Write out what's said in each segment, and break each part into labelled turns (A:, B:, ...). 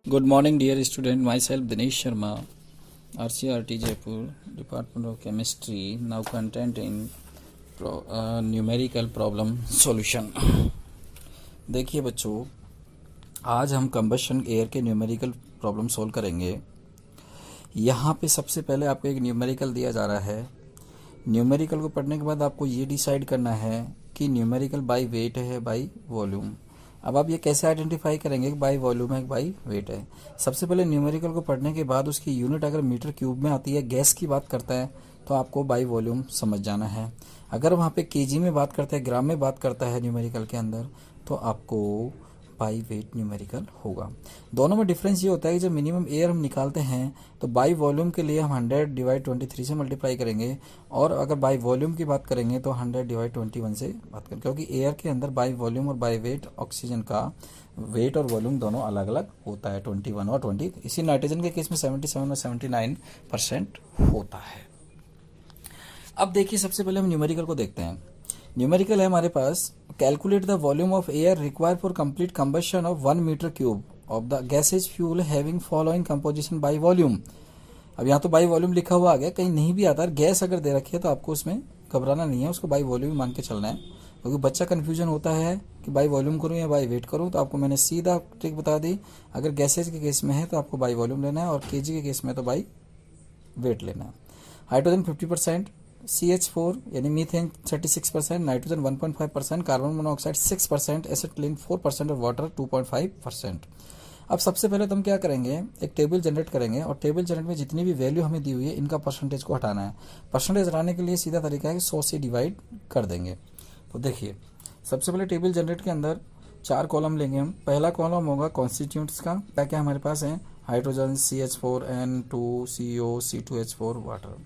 A: Good morning, dear student. Myself Dinesh Sharma, RCRT Jaipur, Department of Chemistry. Now content in numerical problem solution. देखिए बच्चों, आज हम combustion air के numerical problem solve करेंगे। यहाँ पे सबसे पहले आपको एक न्यूमेरिकल दिया जा रहा है। न्यूमेरिकल को पढ़ने के बाद आपको ये डिसाइड करना है कि न्यूमेरिकल बाय वेट है बाय वॉल्यूम। अब आप ये कैसे आइडेंटिफाई करेंगे कि बाय वॉल्यूम है बाय वेट है। सबसे पहले न्यूमेरिकल को पढ़ने के बाद उसकी यूनिट अगर मीटर क्यूब में आती है, गैस की बात करता है, तो आपको बाय वॉल्यूम समझ जाना है। अगर वहाँ पे केजी में बात करता है, ग्राम में बात करता है न्यूमेरिकल के अंदर, तो आपको बाई वेट न्यूमेरिकल होगा। दोनों में डिफरेंस ये होता है कि जब मिनिमम एयर हम निकालते हैं तो बाई वॉल्यूम के लिए हम 100 डिवाइड 23 से मल्टीप्लाई करेंगे, और अगर बाई वॉल्यूम की बात करेंगे तो 100 डिवाइड 21 से बात करेंगे, क्योंकि एयर के अंदर बाई वॉल्यूम और बाई वेट ऑक्सीजन का वेट और वॉल्यूम दोनों अलग अलग होता है, 21 और 20। इसी नाइट्रोजन के केस में 77 और 79% होता है। अब देखिए, सबसे पहले हम न्यूमेरिकल को देखते हैं। न्यूमेरिकल है हमारे पास, calculate the volume of air required for complete combustion of 1 metre cube of the gases fuel having following composition by volume. अब यहाँ तो बाय वॉल्यूम लिखा हुआ आ गया, कहीं नहीं भी आता, गैस अगर दे रखी है तो आपको उसमें घबराना नहीं है, उसको बाय वॉल्यूम मान के चलना है, क्योंकि बच्चा कन्फ्यूजन होता है कि बाय वॉल्यूम करूँ या बाय वेट करूँ। तो आपको मैंने सीधा ट्रिक बता दी, अगर गैसेज के केस में है तो आपको बाय वॉल्यूम लेना है, और केजी के केस में तो बाय वेट लेना है। हाइड्रोजन 50%, CH4 यानी methane 36%, nitrogen 1.5%, carbon monoxide 6%, acetylene 4% और वाटर 2.5%। अब सबसे पहले तो हम क्या करेंगे, एक टेबल जनरेट करेंगे, और टेबल जनरेट में जितनी भी वैल्यू हमें दी हुई है इनका परसेंटेज को हटाना है। परसेंटेज हटाने के लिए सीधा तरीका है कि 100 से डिवाइड कर देंगे। तो देखिए, सबसे पहले टेबल जनरेट के अंदर 4 कॉलम लेंगे हम। पहला कॉलम होगा कॉन्स्टिट्यूंट्स का, क्या क्या हमारे पास है, hydrogen CH4, N2, CO, C2H4, water.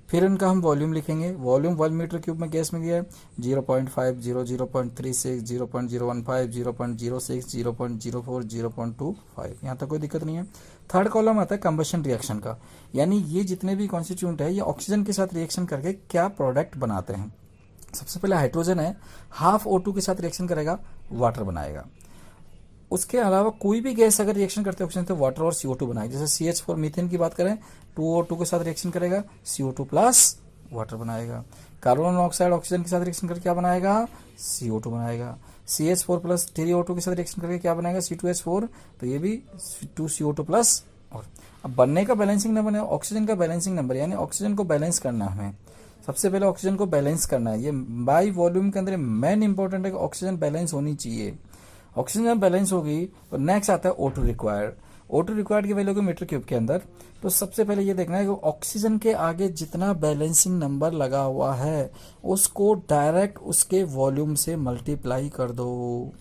A: फिर इनका हम वॉल्यूम लिखेंगे। वॉल्यूम 1 मीटर क्यूब में गैस में गया है 0.5, 0.36, 0.015, 0.06, 0.04, 0.25। यहाँ तक कोई दिक्कत नहीं है। थर्ड कॉलम आता है कंबशन रिएक्शन का, यानी ये जितने भी कॉन्स्टिट्यूएंट है ये ऑक्सीजन के साथ रिएक्शन करके क्या प्रोडक्ट बनाते हैं। सबसे पहले हाइड्रोजन है, हाफ O2 के साथ रिएक्शन करेगा, वाटर बनाएगा। उसके अलावा कोई भी गैस अगर रिएक्शन करते हैं ऑक्सीजन तो वाटर और CO2 बनाएगा। जैसे CH4 मीथेन की बात करें, 2O2 के साथ रिएक्शन करेगा, CO2 प्लस वाटर बनाएगा। कार्बन मोनोऑक्साइड ऑक्सीजन के साथ रिएक्शन करके क्या बनाएगा, CO2 बनाएगा। CH4 प्लस 3O2 के साथ रिएक्शन करके क्या बनाएगा, C2H4, तो ये भी 2CO2 प्लस। और अब बनने का बैलेंसिंग नंबर है ऑक्सीजन का बैलेंसिंग नंबर, यानी ऑक्सीजन को बैलेंस करना है हमें। सबसे पहले ऑक्सीजन को बैलेंस करना है, ये बाई वॉल्यूम के अंदर मेन इंपॉर्टेंट है कि ऑक्सीजन बैलेंस होनी चाहिए। ऑक्सीजन जब बैलेंस होगी तो नेक्स्ट आता है O2 रिक्वायर्ड। O2 रिक्वायर्ड की वैल्यू होगी मीटर क्यूब के अंदर। तो सबसे पहले ये देखना है कि ऑक्सीजन के आगे जितना बैलेंसिंग नंबर लगा हुआ है उसको डायरेक्ट उसके वॉल्यूम से मल्टीप्लाई कर दो।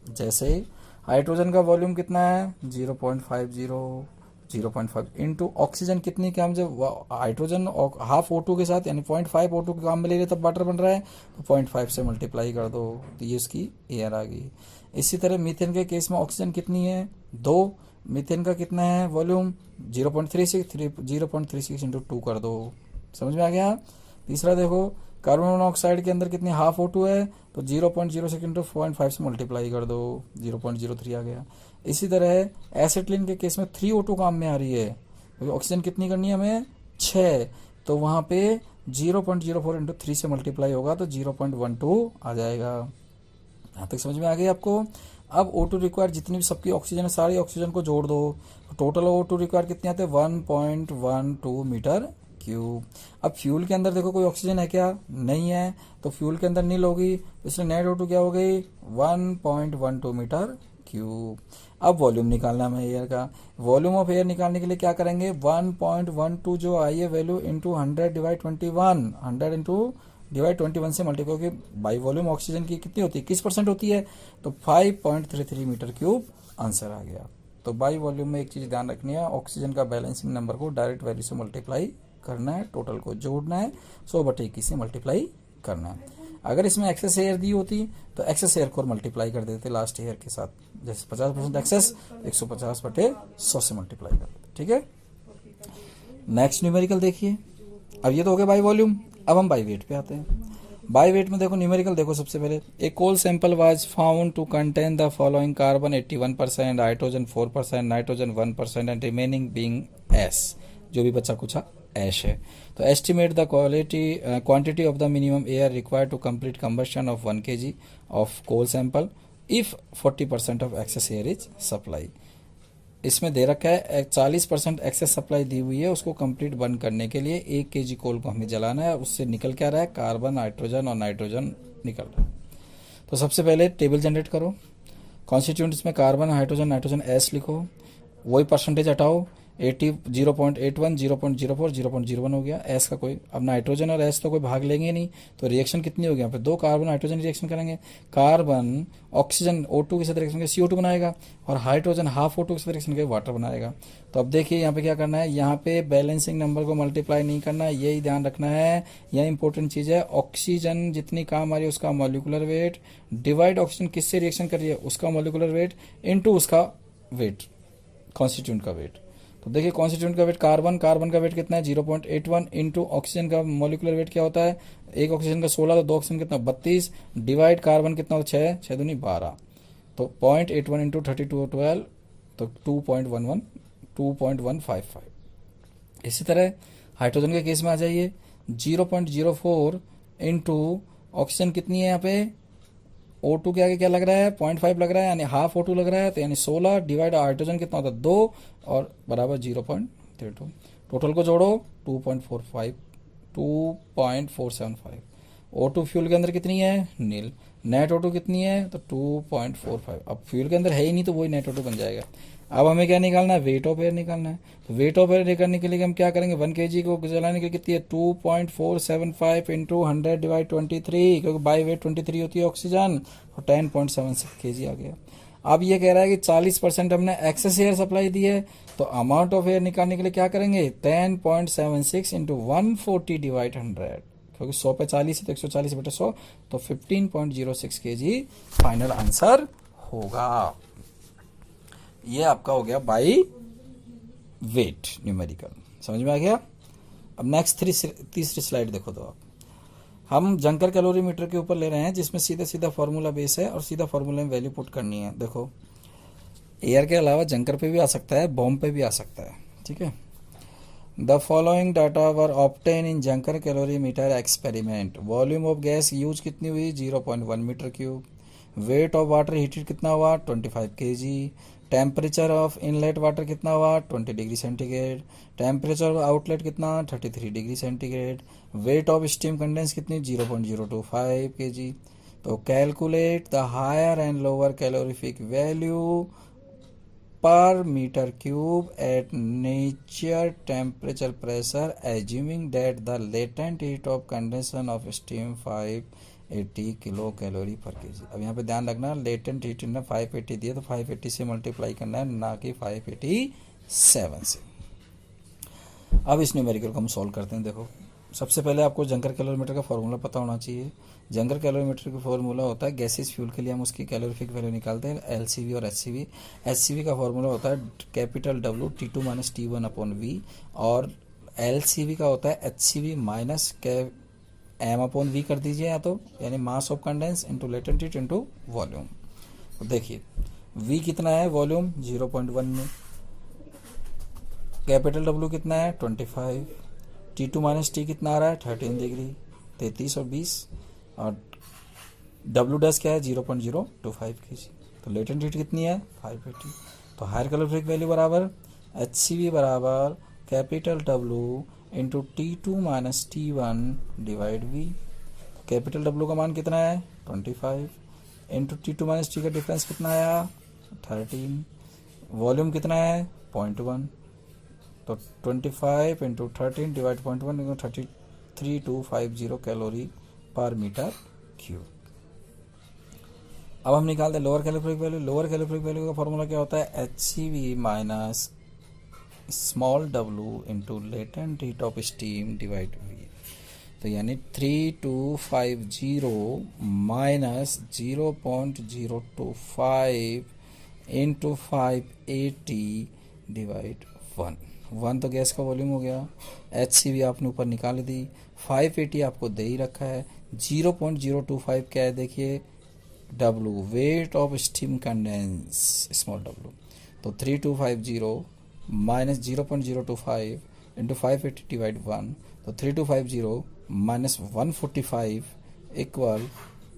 A: जैसे हाइड्रोजन का वॉल्यूम कितना है 0.50, 0.5 इंटू ऑक्सीजन कितनी काम, जब हाइड्रोजन हाफ O2 के साथ यानी 0.5 O2 के काम में ले रहे तब वाटर बन रहा है, तो 0.5 से मल्टीप्लाई कर दो, तो ये उसकी एयर आ गई। इसी तरह मीथेन के केस में ऑक्सीजन कितनी है 2, मीथेन का कितना है वॉल्यूम 0.36 इंटू 2 कर दो, समझ में आ गया। तीसरा देखो, कार्बन मोनोऑक्साइड के अंदर कितनी हाफ O2 है, तो 0.06 इंटू 0.5 से मल्टीप्लाई कर दो, 0.03 आ गया। इसी तरह एसिटिलीन के केस में 3O2 काम में आ रही है, क्योंकि ऑक्सीजन कितनी करनी है हमें 6, तो वहां पे 0.04 इंटू 3 से मल्टीप्लाई होगा तो 0.12 आ जाएगा। यहाँ तक समझ में आ गई आपको। अब O2 रिक्वायर जितनी भी सबकी ऑक्सीजन है सारी ऑक्सीजन को जोड़ दो, तो टोटल O2 रिक्वायर कितने आते हैं 1.12 मीटर क्यूब। अब फ्यूल के अंदर देखो कोई ऑक्सीजन है क्या, नहीं है, तो फ्यूल के अंदर नील होगी, इसलिए नेट O2 क्या हो गई 1.12 मीटर क्यूब। अब वॉल्यूम निकालना है एयर का। वॉल्यूम ऑफ एयर निकालने के लिए क्या करेंगे, 1.12 जो आई है value into 100 divide 21, 100 into divide 21 से मल्टीप्लाई, क्योंकि बाई वॉल्यूम ऑक्सीजन की कितनी होती है, किस परसेंट होती है, तो 5.33 मीटर क्यूब आंसर आ गया। तो बाई वॉल्यूम में एक चीज ध्यान रखनी है, ऑक्सीजन का बैलेंसिंग नंबर को डायरेक्ट वैल्यू से मल्टीप्लाई करना है, टोटल को जोड़ना है, 100/21 से मल्टीप्लाई करना है। अगर इसमें एक्सेस एयर दी होती तो एक्सेस एयर को मल्टीप्लाई कर देते लास्ट एयर के साथ, जैसे 50% एक्सेस 150/100 से मल्टीप्लाई कर देते, ठीक है। नेक्स्ट न्यूमेरिकल देखिए। अब ये तो हो गया बाई वॉल्यूम, अब हम बाई वेट पे आते हैं। बाय वेट में देखो न्यूमेरिकल देखो सबसे पहले, a coal sample was found to contain the following: carbon 81%, hydrogen 4%, nitrogen 1% and remaining being ash, जो भी बचा कुछ ऐश है। तो estimate the quantity of the minimum air required to complete combustion of 1 kg of coal sample if 40% of excess air is supply. इसमें दे रखा है 40% एक्सेस सप्लाई दी हुई है, उसको कंप्लीट बर्न करने के लिए 1 kg कोल को हमें जलाना है, उससे निकल क्या रहा है, कार्बन, हाइड्रोजन और नाइट्रोजन निकल रहा है। तो सबसे पहले टेबल जनरेट करो, कॉन्स्टिट्यूंट्स में कार्बन, हाइड्रोजन, नाइट्रोजन एस लिखो, वही परसेंटेज हटाओ, 80 0.81 0.04 0.01 हो गया एस का कोई। अब नाइट्रोजन और एस तो कोई भाग लेंगे नहीं, तो रिएक्शन कितनी होगी यहाँ पे, 2 कार्बन हाइड्रोजन रिएक्शन करेंगे, कार्बन ऑक्सीजन O2 के साथ रिएक्शन करके CO2 बनाएगा और हाइड्रोजन हाफ O2 के साथ रिएक्शन करके वाटर बनाएगा। तो अब देखिए यहाँ पे क्या करना है, यहाँ पे बैलेंसिंग नंबर को मल्टीप्लाई नहीं करना है, यही ध्यान रखना है, यह इंपॉर्टेंट चीज है। ऑक्सीजन जितनी काम आ रही है उसका मॉलिक्यूलर वेट डिवाइड ऑक्सीजन किससे रिएक्शन कर रही है उसका मॉलिक्यूलर वेट इनटू उसका वेट, कॉन्स्टिट्यूंट का वेट। तो देखिए कॉन्स्टिट्यूंट का वेट कार्बन का वेट कितना है 0.81 इंटू ऑक्सीजन का मॉलिक्यूलर वेट क्या होता है, एक ऑक्सीजन का 16 तो 2 ऑक्सीजन कितना 32 डिवाइड कार्बन कितना होता है 6 दूनी 12, तो 0.81 इंटू 32 12 तो 2.155। इसी तरह हाइड्रोजन के केस में आ जाइए, 0.04 इंटू ऑक्सीजन कितनी है यहाँ पे O2 के आगे क्या लग रहा है 0.5 लग रहा है, यानी हाफ O2 लग रहा है, तो यानी 16 डिवाइड हाइड्रोजन कितना होता है 2 और बराबर 0.32। टोटल को जोड़ो 2.475। O2 फ्यूल के अंदर कितनी है नील, नेट O2 कितनी है तो 2.45। अब फ्यूल के अंदर है ही नहीं तो वही नेट O2 बन जाएगा। अब हमें क्या निकालना है, वेट ऑफ एयर निकालना है। तो वेट ऑफ एयर निकालने के लिए हम क्या करेंगे, 1 kg को जलाने के लिए कितनी है 2.475 इंटू 100 डिवाइड 23, क्योंकि बाई वेट 23 होती है ऑक्सीजन, और 10.76 kg आ गया। अब ये कह रहा है कि 40% हमने एक्सेस एयर सप्लाई दी है, तो अमाउंट ऑफ एयर निकालने के लिए क्या करेंगे 10.76 इंटू 140 डिवाइड 100, क्योंकि 100 पे 40 है तो 140 बटे 100, तो 15.06 kg फाइनल आंसर होगा। ये आपका हो गया बाई वेट न्यूमेरिकल, समझ में आ गया। अब नेक्स्ट तीसरी स्लाइड देखो, तो आप हम जंकर कैलोरीमीटर के ऊपर ले रहे हैं, जिसमें सीधा सीधा फार्मूला बेस है और सीधा फार्मूला में वैल्यू पुट करनी है। देखो एयर के अलावा जंकर पे भी आ सकता है, बॉम्ब पे भी आ सकता है, ठीक है। The following data were obtain in Junker calorimeter experiment. Volume of gas use कितनी हुई 0.1 metre cube, weight of water heated कितना हुआ 25 kg, temperature of inlet water कितना हुआ 20 degree centigrade, temperature of outlet कितना 33 degree centigrade, weight of steam condense कितनी 0.025 kg। तो calculate the higher and lower calorific value पर metre cube at nature temperature pressure assuming that the latent heat of condensation of steam 580 kilo calorie पर KG. अब यहाँ पे ध्यान रखना, latent heat ने 580 दिया तो 580 से मल्टीप्लाई करना है, ना कि 587 से। अब इस न्यूमेरिकल को हम सॉल्व करते हैं। देखो सबसे पहले आपको जंकर कैलोरीमीटर का फॉर्मूला पता होना चाहिए। जंकर कैलोरीमीटर का फॉर्मूला होता है गैसेस फ्यूल के लिए हम उसकी कैलोरीफिक वैल्यू निकालते हैं, एलसीवी और एचसीवी। एचसीवी का फॉर्मूला होता है capital W T2 minus T1 upon V, और एलसीवी का होता है HCV minus M upon V कर दीजिए, या तो यानी mass of condense into latent heat into volume. तो देखिए V कितना है, वॉल्यूम 0.1 में, कैपिटल W कितना है 25, T2 माइनस T कितना आ रहा है 13 डिग्री 33 और 20, और W डैश क्या है 0.025 kg। तो लेटेंट हीट कितनी है 580। तो हायर कैलोरीफिक वैल्यू बराबर HCV बराबर capital W into T2 minus T1 divide V। Capital W का मान कितना है 25 इंटू T2 माइनस T का डिफरेंस कितना आया 13, वॉल्यूम कितना है 0.1, तो 25 इंटू 13 डिवाइड 0.1 इंटू 33250 कैलोरी पर मीटर क्यूब। अब हम निकालते हैं lower calorific value. Lower calorific value का फॉर्मूला क्या होता है HCV minus small w into latent heat of steam divide V। तो यानी 3250 माइनस 0.025 इंटू 580 डिवाइड 1 तो गैस का वॉल्यूम हो गया। HCV आपने ऊपर निकाल दी, 580 आपको दे ही रखा है, 0.025 क्या है देखिए, W wait of steam condense, small w। तो 3250 माइनस 0.025 इंटू 580 डिवाइड 1, तो 3250 माइनस 145 इक्वल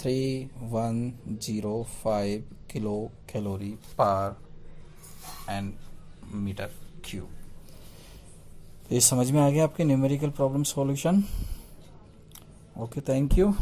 A: 3105 किलो कैलोरी पर एंड मीटर क्यूब। ये समझ में आ गया आपके numerical problem solution. Okay, thank you.